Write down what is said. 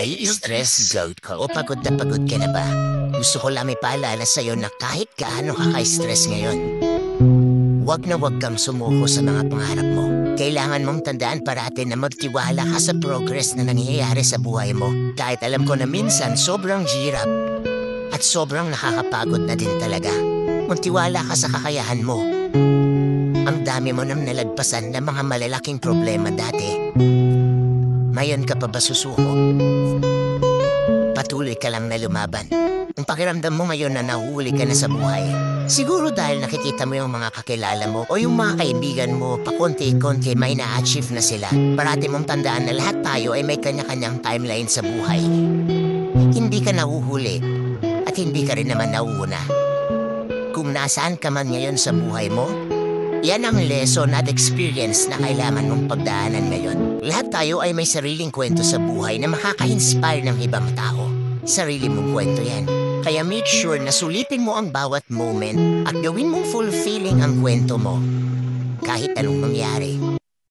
Stress goat ka o pagod na pagod ka na ba? Gusto ko lang may paalala sa'yo na kahit gaano ka ka-stress ngayon, huwag na huwag kang sumuko sa mga pangarap mo. Kailangan mong tandaan parati na magtiwala ka sa progress na nangyayari sa buhay mo. Kahit alam ko na minsan sobrang hirap at sobrang nakakapagod na din talaga. Magtiwala ka sa kakayahan mo. Ang dami mo nang nalagpasan ng mga malalaking problema dati. Mayon ka pa ba susuko? Patuloy ka lang na lumaban. Ang pakiramdam mo ngayon na nahuli ka na sa buhay, siguro dahil nakikita mo yung mga kakilala mo o yung mga kaibigan mo pakonti-konti may na-achieve na sila. Parati mong tandaan na lahat tayo ay may kanya-kanyang timeline sa buhay. Hindi ka nahuhuli at hindi ka rin naman nauuna. Kung nasaan ka man ngayon sa buhay mo, yan ang lesson at experience na kailangan mong pagdaanan ngayon. Lahat tayo ay may sariling kwento sa buhay na makaka-inspire ng ibang tao. Sarili mong kwento yan. Kaya make sure na sulitin mo ang bawat moment at gawin mong fulfilling ang kwento mo. Kahit anong mangyari.